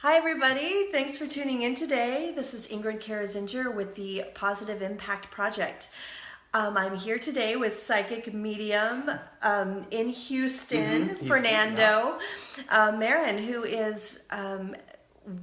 Hi everybody, thanks for tuning in today. This is Ingrid Karazinger with the Positive Impact Project. I'm here today with psychic medium in Houston, Fernando Marron, who is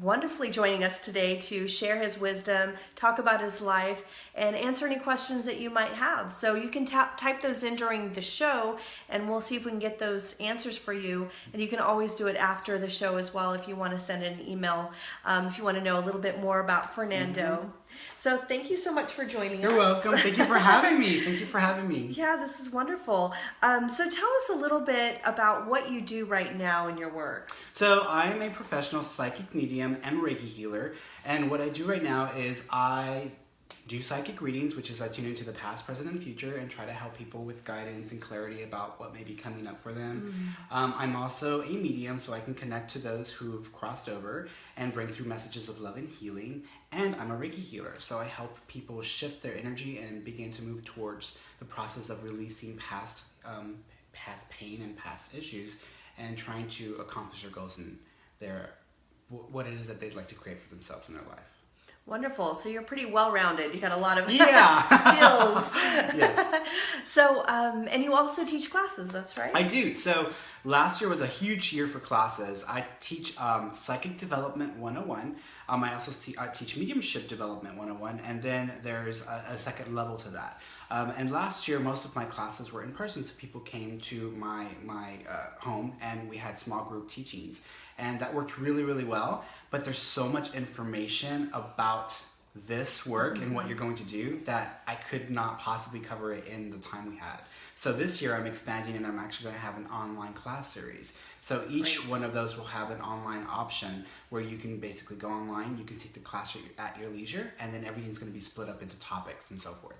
wonderfully joining us today to share his wisdom, talk about his life, and answer any questions that you might have. So you can type those in during the show, and we'll see if we can get those answers for you. And you can always do it after the show as well if you want to send an email, if you want to know a little bit more about Fernando. So thank you so much for joining us. You're welcome. Thank you for having me. Thank you for having me. Yeah, this is wonderful. So tell us a little bit about what you do right now in your work. So I'm a professional psychic medium and Reiki healer. And what I do right now is I do psychic readings, which is I tune into the past, present, and future and try to help people with guidance and clarity about what may be coming up for them. I'm also a medium, so I can connect to those who've crossed over and bring through messages of love and healing. And I'm a Reiki healer, so I help people shift their energy and begin to move towards the process of releasing past pain and past issues and trying to accomplish their goals and what it is that they'd like to create for themselves in their life. Wonderful. So you're pretty well-rounded. You got a lot of skills. Yes. So, and you also teach classes, that's right? I do. So last year was a huge year for classes. I teach Psychic Development 101. I also teach Mediumship Development 101, and then there's a second level to that. And last year, most of my classes were in person, so people came to my home, and we had small group teachings. And that worked really, really well. But there's so much information about this work and what you're going to do that I could not possibly cover it in the time we had. So this year I'm expanding and I'm actually going to have an online class series. So each one of those will have an online option where you can basically go online, you can take the class at your leisure, and then everything's going to be split up into topics and so forth.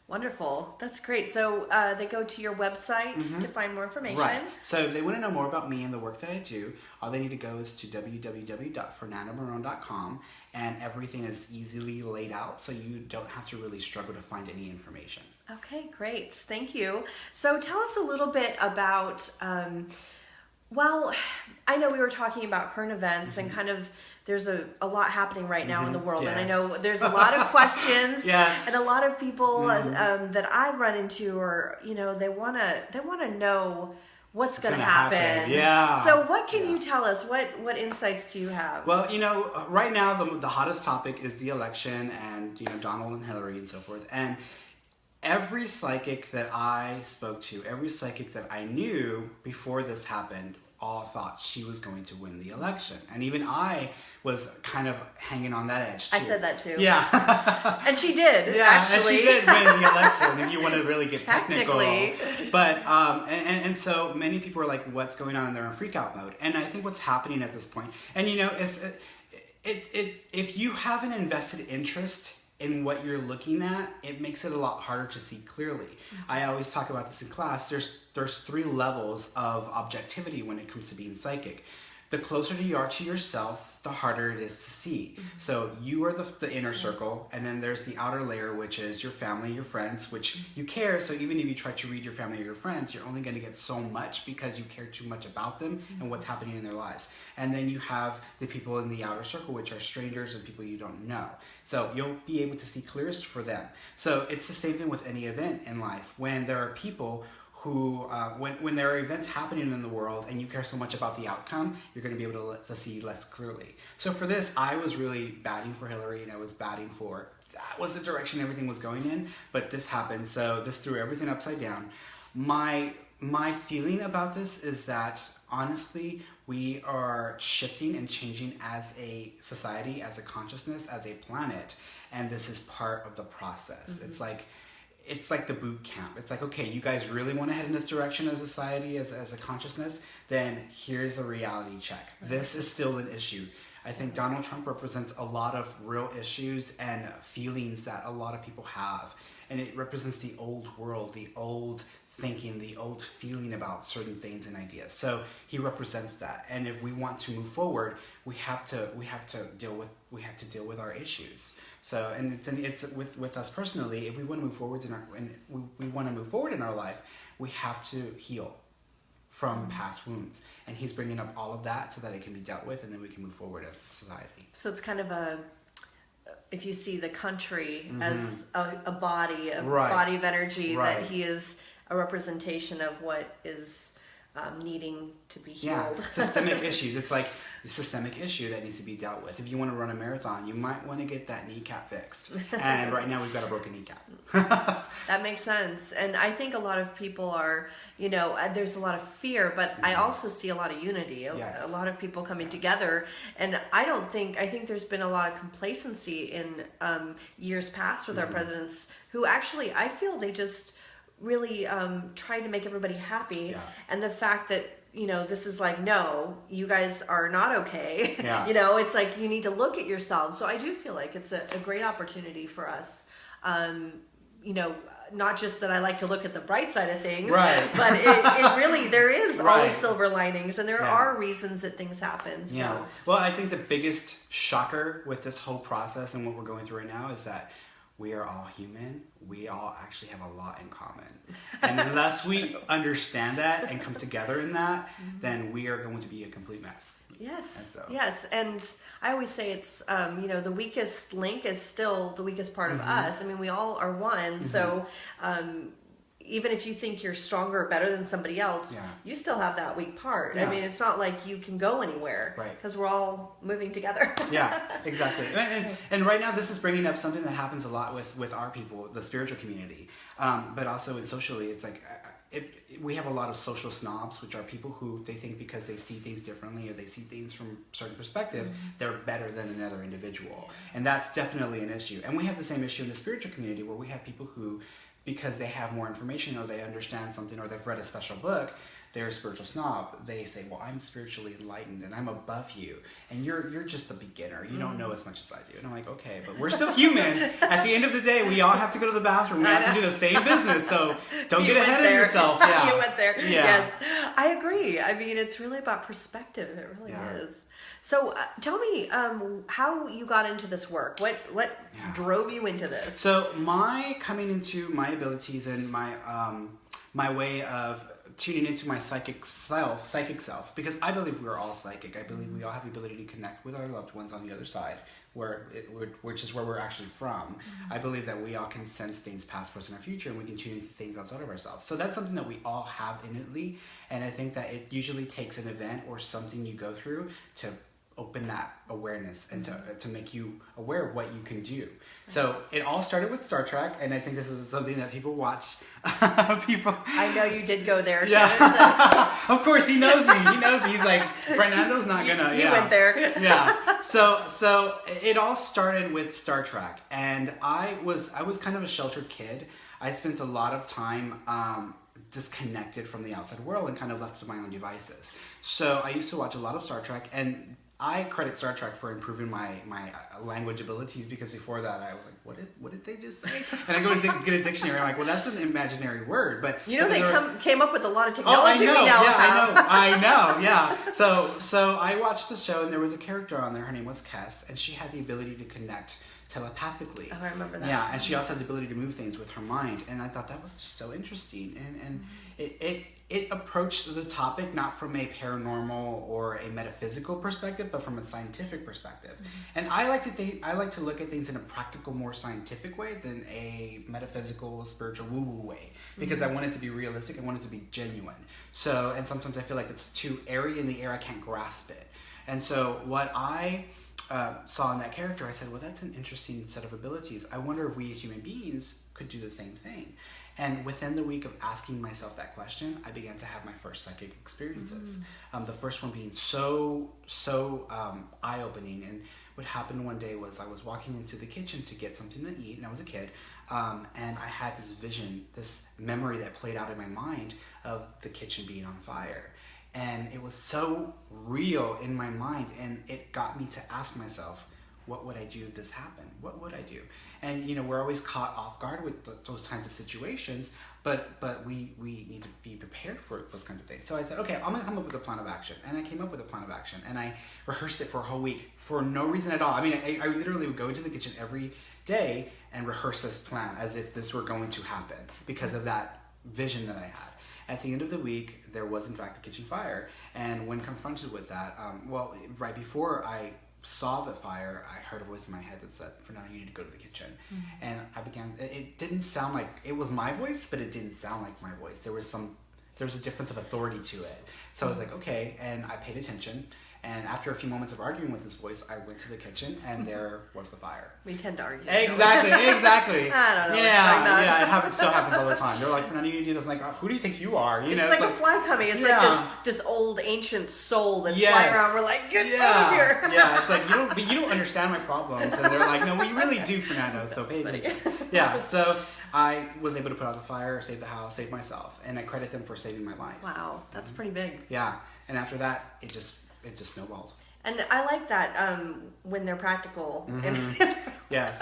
Wonderful. That's great. So they go to your website to find more information. Right. So if they want to know more about me and the work that I do, all they need to go is to www.fernandomarron.com, and everything is easily laid out so you don't have to really struggle to find any information. Okay, great. Thank you. So tell us a little bit about, well, I know we were talking about current events and kind of there's a lot happening right now in the world. Yes. And I know there's a lot of questions and a lot of people that I run into are, they want to know what's going to happen. Yeah. So what can you tell us? What insights do you have? Well, right now the hottest topic is the election and, Donald and Hillary and so forth. And every psychic that I spoke to, every psychic that I knew before this happened, all thought she was going to win the election. And even I was kind of hanging on that edge too. I said that too. Yeah. And she did, yeah, actually. And she did win the election, if you want to really get technical. But, and so many people are like, what's going on? And they're in freak out mode. And I think what's happening at this point, and if you have an invested interest in what you're looking at, it makes it a lot harder to see clearly. I always talk about this in class. There's 3 levels of objectivity when it comes to being psychic. The closer you are to yourself, the harder it is to see. So you are the inner circle, and then there's the outer layer, which is your family, your friends, which you care. So even if you try to read your family or your friends, you're only going to get so much because you care too much about them and what's happening in their lives. And then you have the people in the outer circle, which are strangers and people you don't know. So you'll be able to see clearest for them. So it's the same thing with any event in life. When there are people who, when there are events happening in the world and you care so much about the outcome, you're going to be able to see less clearly. So for this, I was really batting for Hillary, and I was batting for, that was the direction everything was going in, but this happened, so this threw everything upside down. My feeling about this is that, honestly, we are shifting and changing as a society, as a consciousness, as a planet, and this is part of the process. It's like the boot camp. It's like, okay, you guys really want to head in this direction as a society, as a consciousness, then here's a reality check. This is still an issue. I think Donald Trump represents a lot of real issues and feelings that a lot of people have. And it represents the old world, the old thinking, the old feeling about certain things and ideas. So he represents that. And if we want to move forward, we have to deal with our issues. So, and it's with us personally, if we want to move forward we want to move forward in our life, we have to heal. from past wounds. And he's bringing up all of that so that it can be dealt with, and then we can move forward as a society. So it's kind of if you see the country as a body of energy, that he is a representation of what is needing to be healed. Yeah, systemic issues. It's like a systemic issue that needs to be dealt with. If you want to run a marathon, you might want to get that kneecap fixed. And right now we've got a broken kneecap. That makes sense. And I think a lot of people are, there's a lot of fear, but I also see a lot of unity, a lot of people coming together. And I think there's been a lot of complacency in years past with our presidents who actually, I feel they just really tried to make everybody happy. And the fact that this is like, no, you guys are not okay. It's like you need to look at yourselves. So I do feel like it's a great opportunity for us. Not just that I like to look at the bright side of things, but it really, there is always silver linings, and there are reasons that things happen. So. Yeah. Well, I think the biggest shocker with this whole process and what we're going through right now is that we are all human. We all actually have a lot in common. And unless we understand that and come together in that, then we are going to be a complete mess. Yes. Yes. And I always say it's, the weakest link is still the weakest part of us. I mean, we all are one. So, even if you think you're stronger or better than somebody else, you still have that weak part. I mean, it's not like you can go anywhere because we're all moving together. Yeah, exactly. And right now, this is bringing up something that happens a lot with our people, the spiritual community, but also in socially. It's like we have a lot of social snobs, which are people who they think because they see things differently or they see things from a certain perspective, they're better than another individual. And that's definitely an issue. And we have the same issue in the spiritual community where we have people who, because they have more information or they understand something or they've read a special book, they're a spiritual snob. They say, well, I'm spiritually enlightened and I'm above you. And you're just a beginner. You don't know as much as I do. And I'm like, okay, but we're still human. At the end of the day, we all have to go to the bathroom. We have to do the same business. So don't get ahead of yourself. Yeah. You went there. Yeah. Yes, I agree. I mean, it's really about perspective. It really is. So tell me how you got into this work. What drove you into this? So my coming into my abilities and my way of tuning into my psychic self, because I believe we're all psychic. I believe we all have the ability to connect with our loved ones on the other side, which is where we're actually from. I believe that we all can sense things past, present, or future, and we can tune into things outside of ourselves. So that's something that we all have innately, and I think that it usually takes an event or something you go through to open that awareness and to make you aware of what you can do. So it all started with Star Trek, and I think this is something that people watch. I know you did go there. Yeah. Of course, he knows me. He's like, Fernando's not gonna. You went there. Yeah. So it all started with Star Trek, and I was kind of a sheltered kid. I spent a lot of time disconnected from the outside world and kind of left to my own devices. So I used to watch a lot of Star Trek, and I credit Star Trek for improving my language abilities, because before that I was like, what did they just say? And I go and get a dictionary. I'm like, well, that's an imaginary word, but they came up with a lot of technology. I know. Yeah. So I watched the show, and there was a character on there. Her name was Kes, and she had the ability to connect telepathically. Oh, I remember that. Yeah, and she also had the ability to move things with her mind, and I thought that was just so interesting. And it approached the topic not from a paranormal or a metaphysical perspective, but from a scientific perspective. And I like to look at things in a practical, more scientific way than a metaphysical, spiritual, woo-woo way, because I want it to be realistic. I want it to be genuine. So, and sometimes I feel like it's too airy in the air. I can't grasp it. And so what I saw in that character, I said, well, that's an interesting set of abilities. I wonder if we as human beings could do the same thing. And within the week of asking myself that question, I began to have my first psychic experiences. The first one being so eye-opening. And what happened one day was I was walking into the kitchen to get something to eat, and I was a kid, and I had this vision, this memory that played out in my mind of the kitchen being on fire. And it was so real in my mind, and it got me to ask myself, what would I do if this happened? What would I do? And we're always caught off guard with those kinds of situations, but we need to be prepared for those kinds of things. So I said, okay, I'm gonna come up with a plan of action. And I came up with a plan of action, and I rehearsed it for a whole week for no reason at all. I mean, I literally would go into the kitchen every day and rehearse this plan as if this were going to happen because of that vision that I had. At the end of the week, there was in fact a kitchen fire. And when confronted with that, right before I saw the fire, I heard a voice in my head that said, Fernando, you need to go to the kitchen. And I began, it didn't sound like, it was my voice, but it didn't sound like my voice. There was a difference of authority to it. So I was like, okay, and I paid attention. And after a few moments of arguing with this voice, I went to the kitchen, and there was the fire. We tend to argue. Exactly. I don't know. Yeah, it still happens all the time. They're like, Fernando, you do this. I'm like, who do you think you are? It's like a fly coming. It's like this old ancient soul that's flying around. We're like, get out of here. Yeah, it's like, you don't understand my problems. And they're like, no, we really do, Fernando, so pay attention. Yeah, so I was able to put out the fire, save the house, save myself. And I credit them for saving my life. Wow, that's pretty big. Yeah, and after that, it just snowballed. And I like that when they're practical. Yes,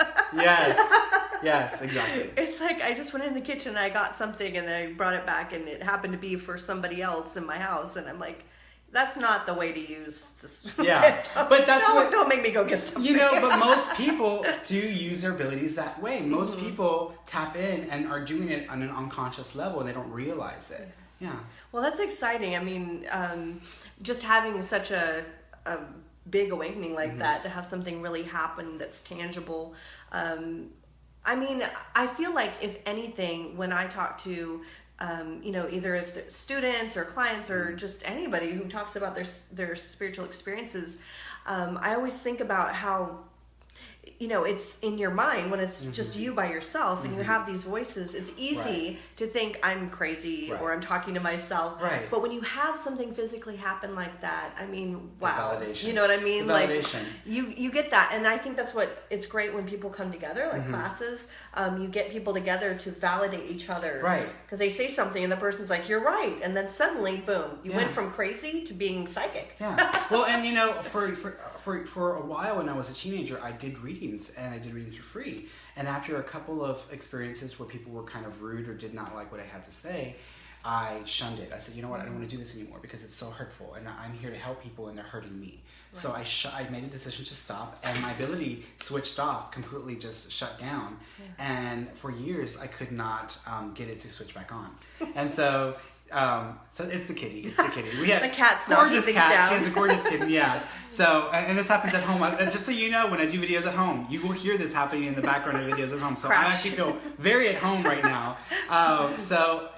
exactly. It's like I just went in the kitchen and I got something and I brought it back and it happened to be for somebody else in my house and I'm like, that's not the way to use this. Yeah, but don't make me go get something. But most people do use their abilities that way. Most people tap in and are doing it on an unconscious level and they don't realize it. Yeah. Well, that's exciting. I mean, just having such a big awakening like that, to have something really happen that's tangible. I mean, I feel like if anything, when I talk to, either if they're students or clients or just anybody who talks about their spiritual experiences, I always think about how, it's in your mind when it's just you by yourself and you have these voices, it's easy to think I'm crazy or I'm talking to myself. Right. But when you have something physically happen like that, I mean, wow. The validation. You know what I mean? The validation. Like you get that. And I think that's what it's great when people come together, like classes. You get people together to validate each other. Right. Because they say something and the person's like, you're right. And then suddenly, boom, you went from crazy to being psychic. Yeah. Well, and for a while when I was a teenager, I did readings, and I did readings for free. And after a couple of experiences where people were kind of rude or did not like what I had to say, I shunned it. I said, you know what, I don't want to do this anymore because it's so hurtful, and I'm here to help people, and they're hurting me. Right. So I made a decision to stop, and my ability switched off, completely just shut down. Yeah. And for years, I could not get it to switch back on. And so... so it's the kitty. We have the cat's gorgeous cat. Down. She's a gorgeous kitten. Yeah. So and this happens at home. Just so you know, when I do videos at home, you will hear this happening in the background of videos at home. So Crash. I actually feel very at home right now. So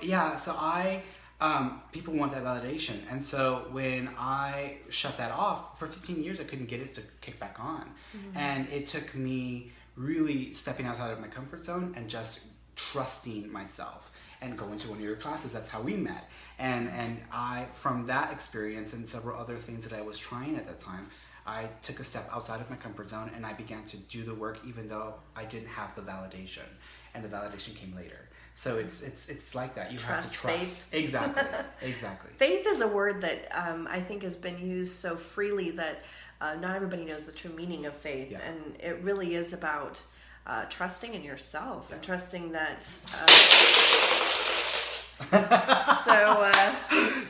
people want that validation, and so when I shut that off for 15 years, I couldn't get it to kick back on, and it took me really stepping outside of my comfort zone and just trusting myself. And going to one of your classes, that's how we met. And I, from that experience and several other things that I was trying at that time, I took a step outside of my comfort zone and I began to do the work even though I didn't have the validation. And the validation came later. So it's like that. You have to trust. Faith. Exactly. Faith is a word that I think has been used so freely that not everybody knows the true meaning of faith. Yeah. And it really is about trusting in yourself and trusting that...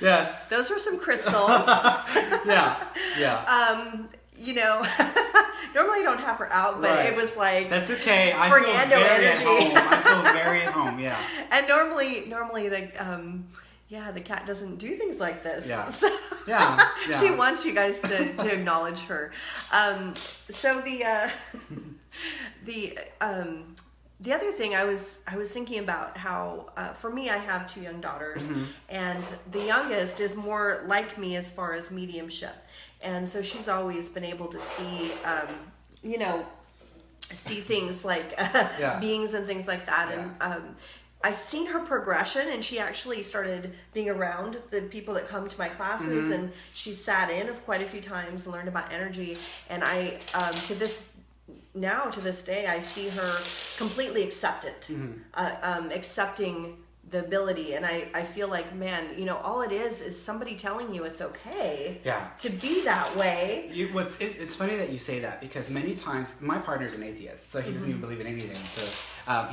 yes, those were some crystals. yeah. Normally I don't have her out, but it was like that's okay. I Fernando feel very energy. At home. I feel very at home. Yeah. And normally the cat doesn't do things like this. Yeah. So yeah. She wants you guys to acknowledge her. So the other thing I was thinking about how for me I have 2 young daughters, and the youngest is more like me as far as mediumship, and so she's always been able to see see things like beings and things like that, and I've seen her progression, and she actually started being around the people that come to my classes, and she sat in quite a few times and learned about energy, and I to this day, I see her completely accept it, accepting the ability. And I feel like, man, all it is somebody telling you it's okay to be that way. It's funny that you say that, because many times, my partner's an atheist, so he doesn't even believe in anything. So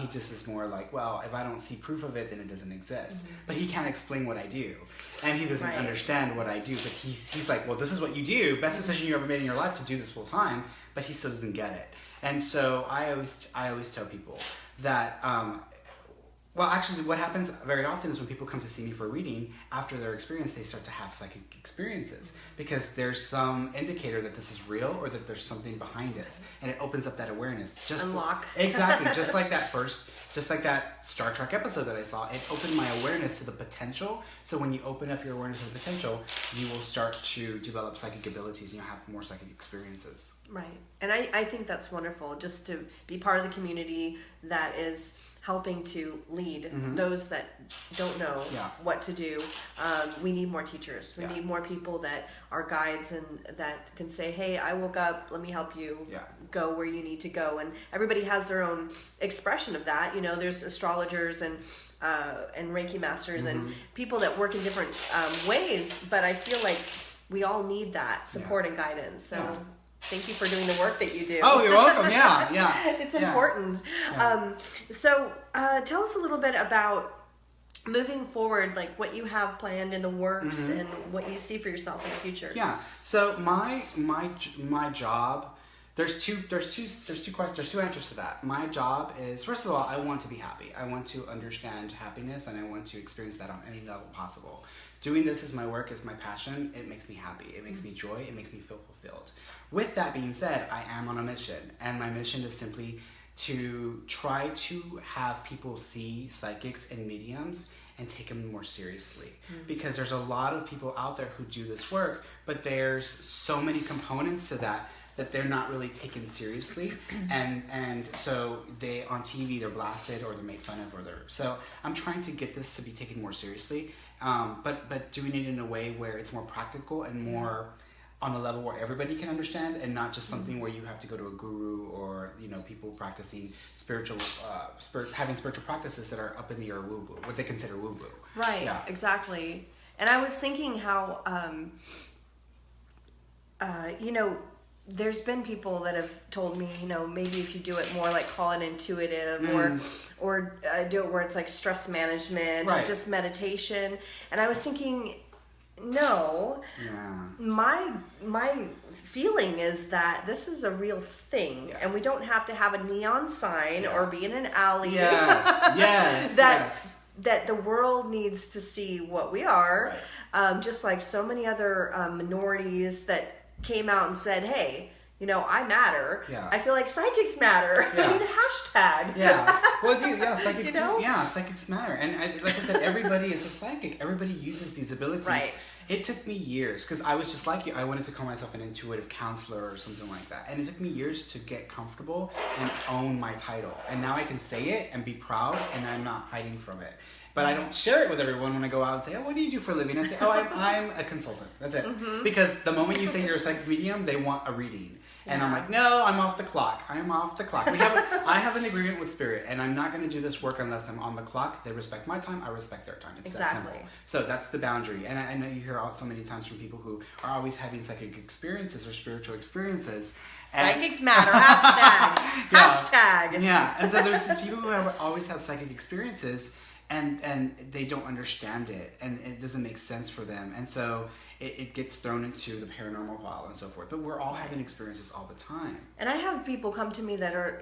he just is more like, well, if I don't see proof of it, then it doesn't exist. But he can't explain what I do. And he doesn't understand what I do. But he's like, well, this is what you do. Best decision you ever made in your life to do this full time. But he still doesn't get it. And so I always tell people that Well, actually, what happens very often is when people come to see me for a reading, after their experience, they start to have psychic experiences because there's some indicator that this is real or that there's something behind it, and it opens up that awareness. Unlock. Exactly, just like that Star Trek episode that I saw, it opened my awareness to the potential. So when you open up your awareness to the potential, you will start to develop psychic abilities and you'll have more psychic experiences. Right. And I think that's wonderful, just to be part of the community that is helping to lead those that don't know what to do. We need more teachers. We need more people that are guides and that can say, hey, I woke up, let me help you go where you need to go. And everybody has their own expression of that. You know, there's astrologers and Reiki masters and people that work in different ways, but I feel like we all need that support and guidance. So thank you for doing the work that you do. Oh, you're welcome. Yeah. It's important. Yeah. So tell us a little bit about moving forward, like what you have planned in the works and what you see for yourself in the future. Yeah. So my job, there's two answers to that. My job is, first of all, I want to be happy. I want to understand happiness and I want to experience that on any level possible. Doing this as my work, is my passion. It makes me happy. It makes me joy. It makes me feel fulfilled. With that being said, I am on a mission, and my mission is simply to try to have people see psychics and mediums and take them more seriously. Because there's a lot of people out there who do this work, but there's so many components to that they're not really taken seriously, and so they on TV they're blasted or they're made fun of so I'm trying to get this to be taken more seriously, but doing it in a way where it's more practical and more on a level where everybody can understand, and not just something where you have to go to a guru or people practicing having spiritual practices that are up in the air woo woo, what they consider woo woo. Right. Yeah. Exactly. And I was thinking how there's been people that have told me, maybe if you do it more like call it intuitive or do it where it's like stress management or just meditation. And I was thinking, no, my feeling is that this is a real thing and we don't have to have a neon sign or be in an alley. Yes. That the world needs to see what we are, just like so many other minorities that came out and said, hey, I matter. I feel like psychics matter. I need a hashtag. Well, psychics psychics matter. And like I said, everybody is a psychic. Everybody uses these abilities. Right. It took me years, because I was just like you. I wanted to call myself an intuitive counselor or something like that. And it took me years to get comfortable and own my title. And now I can say it and be proud, and I'm not hiding from it. But I don't share it with everyone when I go out and say, oh, what do you do for a living? I say, oh, I'm a consultant. That's it. Because the moment you say you're a psychic medium, they want a reading. And I'm like, no, I'm off the clock. I'm off the clock. I have an agreement with Spirit, and I'm not going to do this work unless I'm on the clock. They respect my time. I respect their time. It's that simple. So that's the boundary. And I know you hear so many times from people who are always having psychic experiences or spiritual experiences. Psychics matter. Hashtag. Yeah. And so there's these people who always have psychic experiences, and they don't understand it, and it doesn't make sense for them, and so it gets thrown into the paranormal pile and so forth. But we're all having experiences all the time. And I have people come to me that are,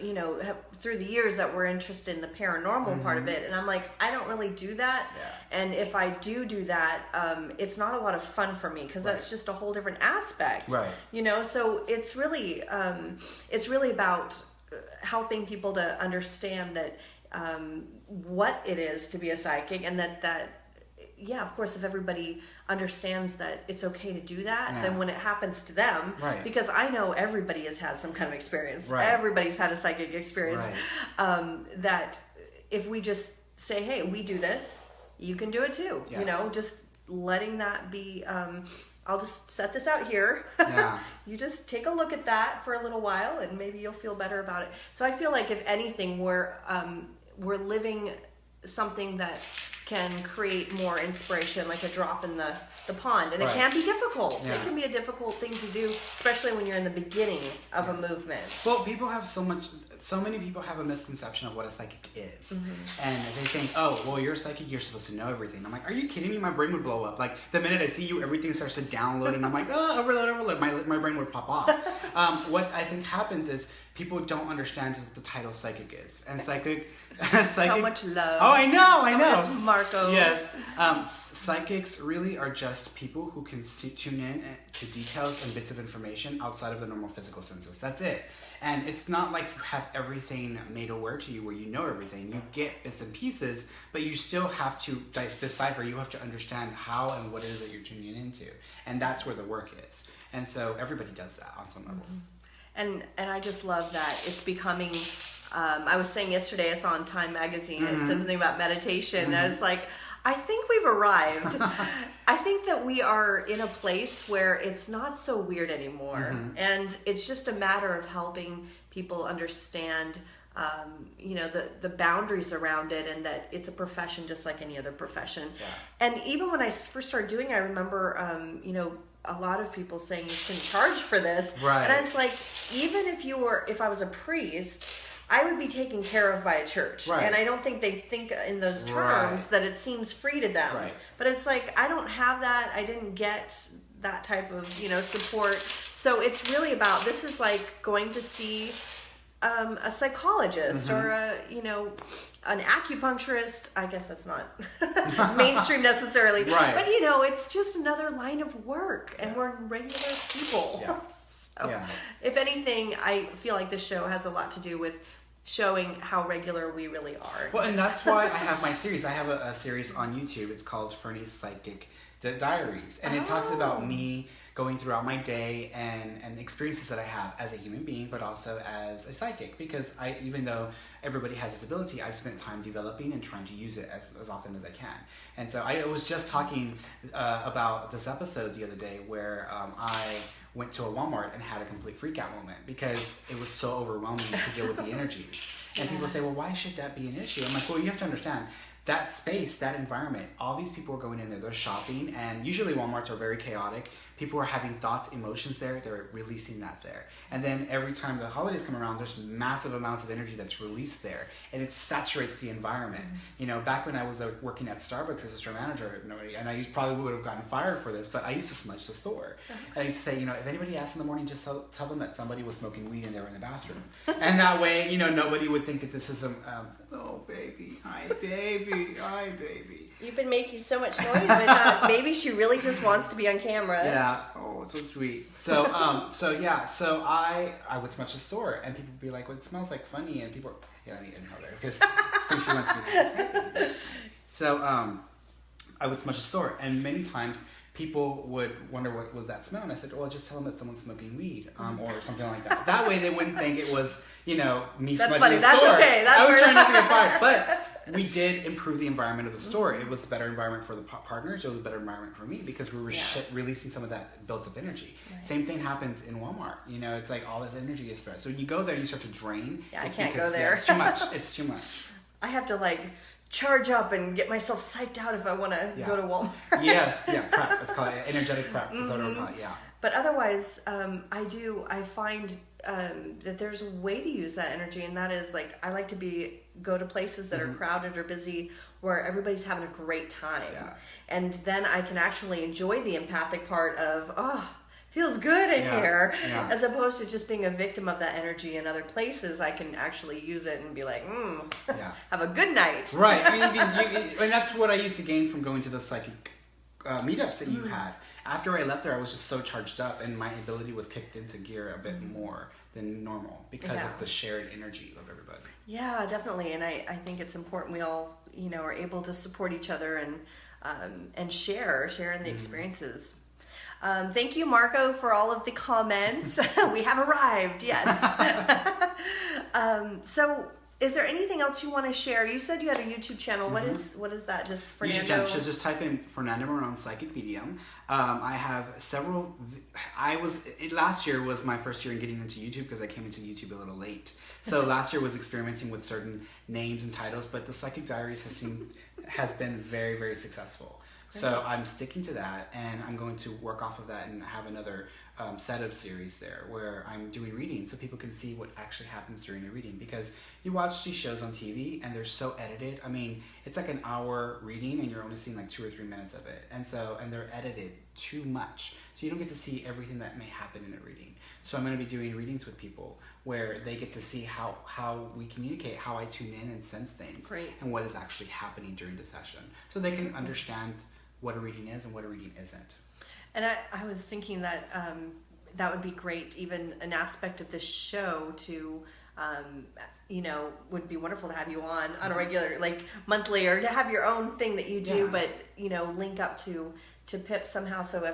through the years that were interested in the paranormal part of it, and I'm like, I don't really do that. And if I do that, it's not a lot of fun for me, because that's just a whole different aspect. So it's really about helping people to understand that what it is to be a psychic, and that of course, if everybody understands that it's okay to do that, then when it happens to them, because I know everybody has had some kind of experience, everybody's had a psychic experience, that if we just say, hey, we do this, you can do it too, just letting that be, I'll just set this out here. You just take a look at that for a little while, and maybe you'll feel better about it. So I feel like, if anything, we're living something that can create more inspiration, like a drop in the pond. And it can be difficult. Yeah. It can be a difficult thing to do, especially when you're in the beginning of a movement. Well, people have so many people have a misconception of what a psychic is. And they think, oh, well, you're a psychic, you're supposed to know everything. I'm like, are you kidding me? My brain would blow up. Like, the minute I see you, everything starts to download, and I'm like, oh, overload. My brain would pop off. What I think happens is people don't understand what the title psychic is. And psychic... So much love. Oh, I know. That's Marco. Yes. Psychics really are just people who can tune in to details and bits of information outside of the normal physical senses. That's it. And it's not like you have everything made aware to you where you know everything. You get bits and pieces, but you still have to decipher. You have to understand how and what it is that you're tuning into. And that's where the work is. And so everybody does that on some level. And I just love that it's becoming... I was saying yesterday, I saw in Time magazine, it said something about meditation. And I was like, I think we've arrived. I think that we are in a place where it's not so weird anymore. And it's just a matter of helping people understand, the boundaries around it, and that it's a profession just like any other profession. Yeah. And even when I first started doing it, I remember, a lot of people saying you shouldn't charge for this. Right. And I was like, even if I was a priest, I would be taken care of by a church. Right. And I don't think they think in those terms that it seems free to them. Right. But it's like, I don't have that. I didn't get that type of, support. So it's really about, this is like going to see a psychologist or an acupuncturist. I guess that's not mainstream necessarily. Right. But, it's just another line of work, and we're regular people. Yeah. So, if anything, I feel like this show has a lot to do with showing how regular we really are. Well, and that's why I have my series. I have a series on YouTube. It's called Fernie's Psychic Diaries. And it talks about me going throughout my day and experiences that I have as a human being, but also as a psychic. Because even though everybody has this ability, I've spent time developing and trying to use it as often as I can. And so I was just talking about this episode the other day where I went to a Walmart and had a complete freak out moment because it was so overwhelming to deal with the energies. And people say, well, why should that be an issue? I'm like, well, you have to understand that space, that environment, all these people are going in there, they're shopping, and usually Walmarts are very chaotic. People are having thoughts, emotions there, they're releasing that there. And then every time the holidays come around, there's massive amounts of energy that's released there, and it saturates the environment. Back when I was working at Starbucks as a store manager, and I probably would have gotten fired for this, but I used to smudge the store. And I used to say, if anybody asks in the morning, just tell them that somebody was smoking weed and they were in the bathroom. And that way, nobody would think that this is oh baby, hi baby. You've been making so much noise. I thought maybe she really just wants to be on camera. Yeah. Oh, it's so sweet. So I would smudge the store, and people would be like, well, it smells like funny, and people let me in there because she wants me. So I would smudge the store, and many times people would wonder what was that smell, and I said, well, just tell them that someone's smoking weed or something like that. That way they wouldn't think it was me That's smudging funny. the That's store. okay. I was trying not to get fired, but we did improve the environment of the store. It was a better environment for the partners. It was a better environment for me because we were releasing some of that built-up energy. Right. Same thing happens in Walmart. It's like all this energy is spread. So when you go there, you start to drain. Yeah, I can't go there. It's too much. It's too much. I have to charge up and get myself psyched out if I want to go to Walmart. Yes, prep. It's called energetic prep. That's what I call it, But otherwise, I find that there's a way to use that energy, and that is I like to go to places that are crowded or busy where everybody's having a great time. Yeah. And then I can actually enjoy the empathic part of, feels good in here, as opposed to just being a victim of that energy in other places. I can actually use it and be like, have a good night. Right. And that's what I used to gain from going to the psychic meetups that you had. After I left there, I was just so charged up, and my ability was kicked into gear a bit more than normal because of the shared energy of everybody. Yeah, definitely. And I think it's important we all, are able to support each other and share in the experiences. Thank you, Marco, for all of the comments. We have arrived, yes. So Is there anything else you want to share? You said you had a YouTube channel. What is that? Just Fernando? YouTube channel, just type in Fernando Marron Psychic Medium. I have several. Last year was my first year in getting into YouTube because I came into YouTube a little late. So last year was experimenting with certain names and titles, but the Psychic Diaries has been very, very successful. So I'm sticking to that, and I'm going to work off of that and have another set of series there where I'm doing readings so people can see what actually happens during a reading. Because you watch these shows on TV and they're so edited. I mean, it's like an hour reading and you're only seeing like 2 or 3 minutes of it. And they're edited too much. So you don't get to see everything that may happen in a reading. So I'm going to be doing readings with people where they get to see how we communicate, how I tune in and sense things. Great. And what is actually happening during the session. So they can understand what a reading is and what a reading isn't. And I was thinking that that would be great, even an aspect of this show to, would be wonderful to have you on a regular, like monthly, or to have your own thing that you do, but, link up to Pip somehow so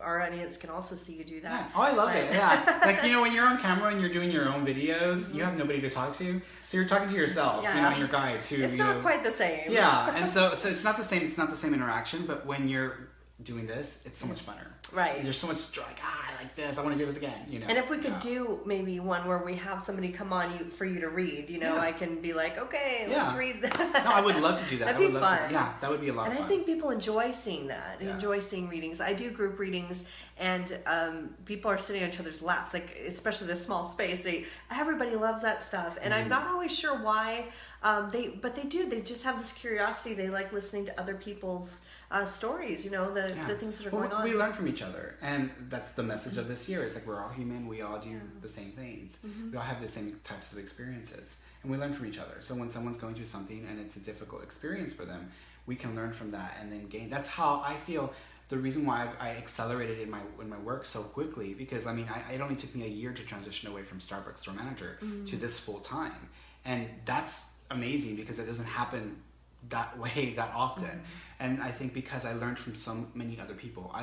our audience can also see you do that. Yeah. Oh, I love it. Yeah. Like, when you're on camera and you're doing your own videos, you have nobody to talk to. So you're talking to yourself, and your guides who, it's not quite the same. Yeah. And so it's not the same. It's not the same interaction, but when you're doing this, it's so much funner. Right. There's so much like, I like this. I want to do this again. And if we could do maybe one where we have somebody come on for you to read, I can be like, okay, let's read that. No, I would love to do that. That'd be fun. That would be a lot of fun. And I think people enjoy seeing that. They enjoy seeing readings. I do group readings, and people are sitting on each other's laps, like especially this small space. Everybody loves that stuff, and I'm not always sure why. But they do. They just have this curiosity. They like listening to other people's stories, the things that are going on. We learn from each other, and that's the message of this year. It's like we're all human, we all do the same things. We all have the same types of experiences, and we learn from each other. So when someone's going through something and it's a difficult experience for them, we can learn from that and then gain. That's how I feel. The reason why I accelerated in my work so quickly, because it only took me a year to transition away from Starbucks store manager to this full time, and that's amazing because it doesn't happen that way that often. And I think because I learned from so many other people.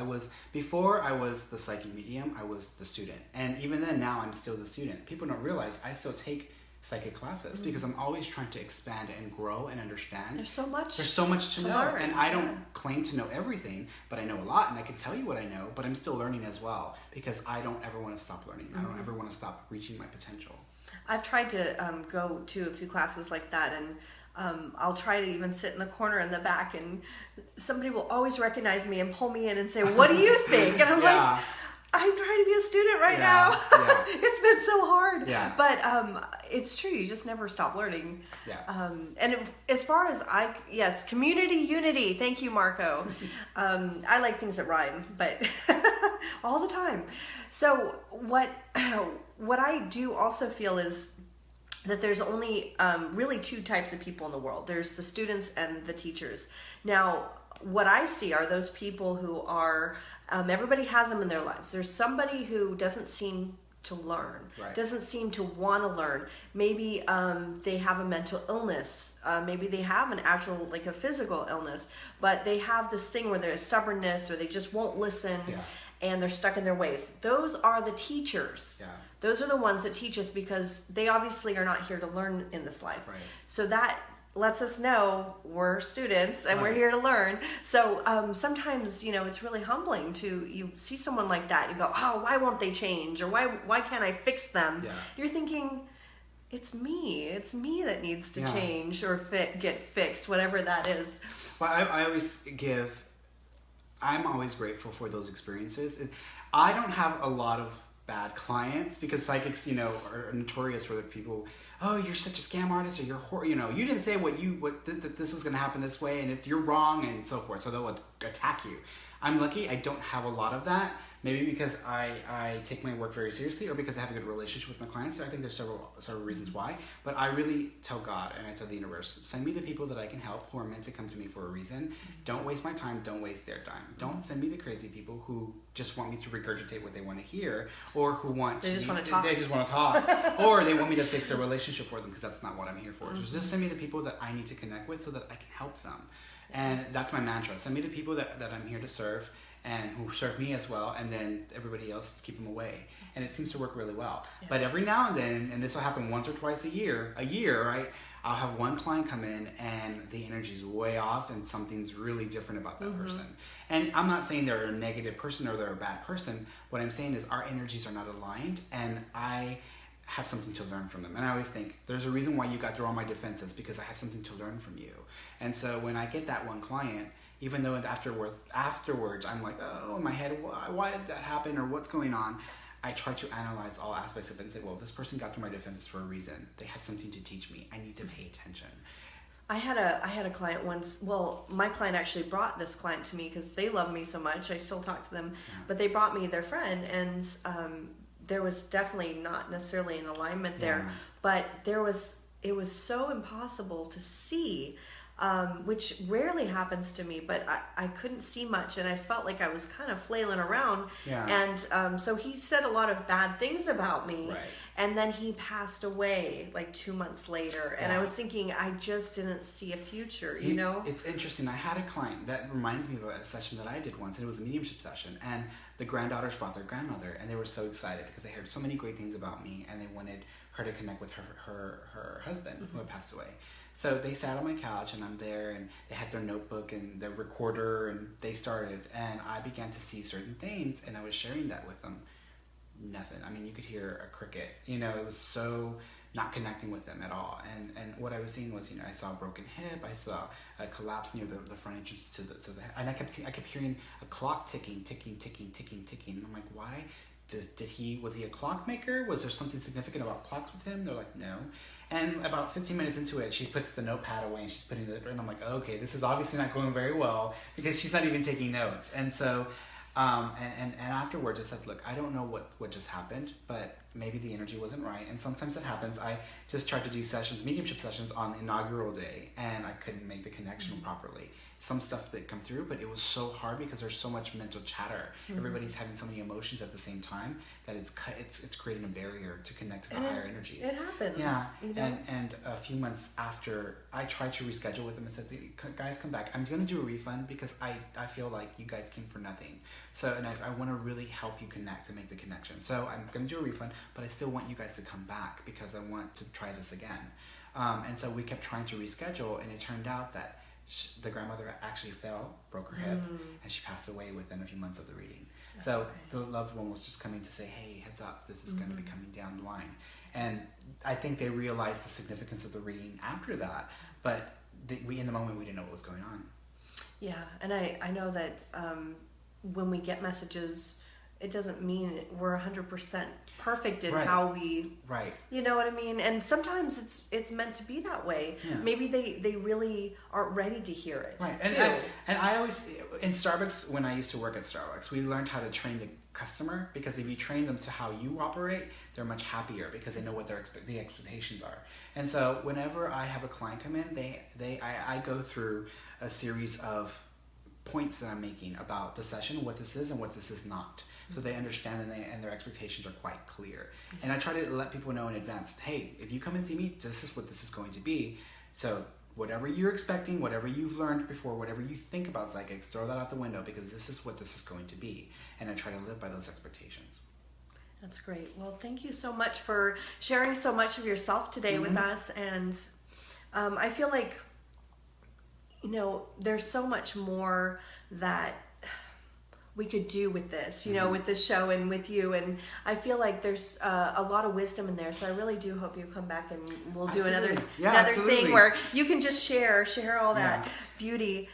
Before I was the psychic medium, I was the student. And even then, now I'm still the student. People don't realize I still take psychic classes because I'm always trying to expand and grow and understand. There's so much to know. Learn. And I don't claim to know everything, but I know a lot, and I can tell you what I know, but I'm still learning as well because I don't ever want to stop learning. I don't ever want to stop reaching my potential. I've tried to go to a few classes like that, and I'll try to even sit in the corner in the back, and somebody will always recognize me and pull me in and say, "What do you think?" And I'm like, I'm trying to be a student right now. It's been so hard. But it's true. You just never stop learning. And as far as community unity. Thank you, Marco. I like things that rhyme, but all the time. So what I do also feel is that there's only really 2 types of people in the world. There's the students and the teachers. Now, what I see are those people who are, everybody has them in their lives. There's somebody who doesn't seem to learn, doesn't seem to want to learn. Maybe they have a mental illness. Maybe they have an actual, like a physical illness, but they have this thing where there's stubbornness, or they just won't listen. And they're stuck in their ways. Those are the teachers. Those are the ones that teach us, because they obviously are not here to learn in this life. So that lets us know we're students and we're here to learn. So sometimes, it's really humbling you see someone like that. You go, oh, why won't they change? Or why can't I fix them? You're thinking, it's me that needs to change or get fixed, whatever that is. Well, I'm always grateful for those experiences. I don't have a lot of bad clients because psychics, are notorious for the people. Oh, you're such a scam artist, or you're, you didn't say that this was going to happen this way, and you're wrong, and so forth. So they'll attack you. I'm lucky I don't have a lot of that. Maybe because I take my work very seriously, or because I have a good relationship with my clients. So I think there's several reasons why. But I really tell God and I tell the universe, send me the people that I can help who are meant to come to me for a reason. Don't waste my time. Don't waste their time. Don't send me the crazy people who just want me to regurgitate what they want to hear, or who want They just want to talk. Or they want me to fix their relationship for them, because that's not what I'm here for. Just send me the people that I need to connect with so that I can help them. And that's my mantra. Send me the people that I'm here to serve. and who serve me as well, and then everybody else keep them away. And it seems to work really well. Yeah. But every now and then, and this will happen once or twice a year, right? I'll have one client come in and the energy's way off and something's really different about that person. And I'm not saying they're a negative person or they're a bad person. What I'm saying is our energies are not aligned, and I have something to learn from them. And I always think, there's a reason why you got through all my defenses, because I have something to learn from you. And so when I get that one client, even though afterwards I'm like, oh, in my head, why did that happen, or what's going on? I try to analyze all aspects of it and say, well, this person got through my defenses for a reason. They have something to teach me. I need to pay attention. I had a client once. Well, my client actually brought this client to me because they love me so much. I still talk to them, but they brought me their friend, and there was definitely not necessarily an alignment there, but it was so impossible to see. Which rarely happens to me, but I couldn't see much, and I felt like I was kind of flailing around. Yeah. And so he said a lot of bad things about me, right. And then he passed away like 2 months later, and I was thinking, I just didn't see a future, you know? It's interesting. I had a client that reminds me of a session that I did once, and it was a mediumship session, and the granddaughters brought their grandmother, and they were so excited because they heard so many great things about me, and they wanted her to connect with her husband who had passed away. So they sat on my couch, and I'm there, and they had their notebook and their recorder, and they started, and I began to see certain things, and I was sharing that with them. Nothing. I mean, you could hear a cricket. You know, it was so not connecting with them at all. And what I was seeing was, you know, I saw a broken hip, I saw a collapse near the front entrance to the and I kept hearing a clock ticking. And I'm like, why? Was he a clockmaker? Was there something significant about clocks with him? They're like, no. And about 15 minutes into it, she puts the notepad away and she's putting it, and I'm like, okay, this is obviously not going very well, because she's not even taking notes. And so, and afterwards I said, look, I don't know what just happened, but maybe the energy wasn't right. And sometimes that happens. I just tried to do mediumship sessions on the inaugural day, and I couldn't make the connection properly. Some stuff that come through, but it was so hard because there's so much mental chatter. Everybody's having so many emotions at the same time that it's creating a barrier to connect to the higher energies. It happens. Yeah, you know? and a few months after, I tried to reschedule with them and said, guys, come back. I'm going to do a refund because I feel like you guys came for nothing. So, and I want to really help you connect and make the connection. So I'm going to do a refund, but I still want you guys to come back because I want to try this again. And so we kept trying to reschedule, and it turned out that the grandmother actually broke her hip, and she passed away within a few months of the reading. So the loved one was just coming to say, hey, heads up, this is going to be coming down the line. And I think they realized the significance of the reading after that, but in the moment we didn't know what was going on. Yeah, and I know that when we get messages, it doesn't mean we're 100% perfect in how we, you know what I mean? And sometimes it's meant to be that way. Yeah. Maybe they really aren't ready to hear it. Right. And I always, in Starbucks, when I used to work at Starbucks, we learned how to train the customer, because if you train them to how you operate, they're much happier because they know what the expectations are. And so whenever I have a client come in, I go through a series of points that I'm making about the session, what this is and what this is not. So they understand, and their expectations are quite clear. And I try to let people know in advance, hey, if you come and see me, this is what this is going to be. So whatever you're expecting, whatever you've learned before, whatever you think about psychics, throw that out the window, because this is what this is going to be. And I try to live by those expectations. That's great. Well, thank you so much for sharing so much of yourself today with us. And I feel like, you know, there's so much more that we could do with this, you know, with this show and with you. And I feel like there's a lot of wisdom in there. So I really do hope you come back and we'll do another thing where you can just share all that beauty.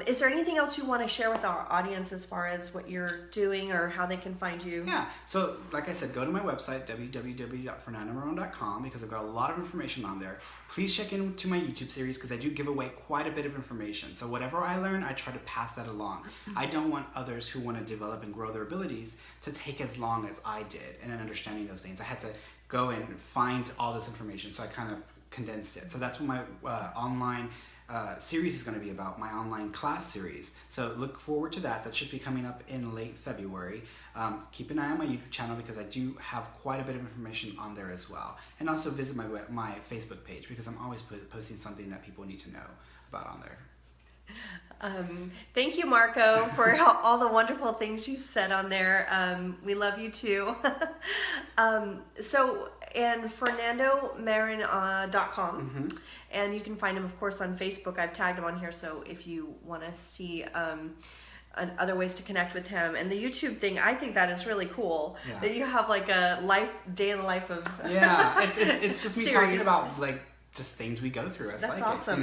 Is there anything else you want to share with our audience as far as what you're doing or how they can find you? Yeah. So like I said, go to my website, www.fernandomarron.com, because I've got a lot of information on there. Please check into my YouTube series, because I do give away quite a bit of information. So whatever I learn, I try to pass that along. I don't want others who want to develop and grow their abilities to take as long as I did in understanding those things. I had to go and find all this information, so I kind of condensed it. So that's what my online series is going to be about, my online class series. So look forward to that. That should be coming up in late February. Keep an eye on my YouTube channel, because I do have quite a bit of information on there as well. And also visit my Facebook page, because I'm always posting something that people need to know about on there. Thank you, Marco, for all the wonderful things you've said on there. We love you too. And Fernando Marron.com. And you can find him, of course, on Facebook. I've tagged him on here, so if you want to see other ways to connect with him. And the YouTube thing, I think that is really cool. Yeah. That you have like a day in the life of it's just me talking about like just things we go through as psychics. Awesome.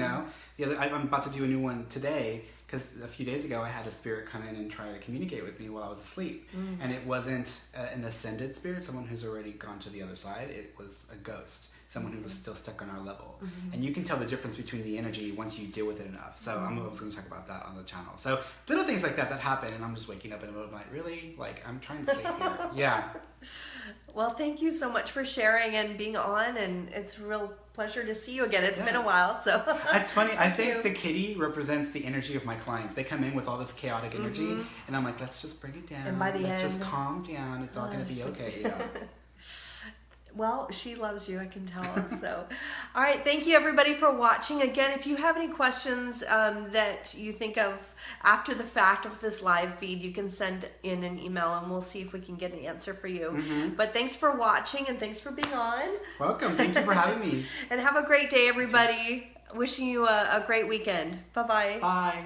You know, I'm about to do a new one today because a few days ago I had a spirit come in and try to communicate with me while I was asleep, and it wasn't an ascended spirit, someone who's already gone to the other side. It was a ghost, someone who was still stuck on our level, and you can tell the difference between the energy once you deal with it enough. So I'm going to talk about that on the channel. So little things like that happen, and I'm just waking up in the middle of the night. Really, like I'm trying to sleep here. Yeah. Well, thank you so much for sharing and being on, and it's a real pleasure to see you again. It's been a while, so. It's funny. I think the kitty represents the energy of my clients. They come in with all this chaotic energy, and I'm like, let's just bring it down. And by the let's end, just calm down. It's all going to be okay. Yeah. Well, she loves you, I can tell. So, all right. Thank you, everybody, for watching. Again, if you have any questions that you think of after the fact of this live feed, you can send in an email, and we'll see if we can get an answer for you. But thanks for watching, and thanks for being on. Welcome. Thank you for having me. And have a great day, everybody. Wishing you a great weekend. Bye-bye. Bye.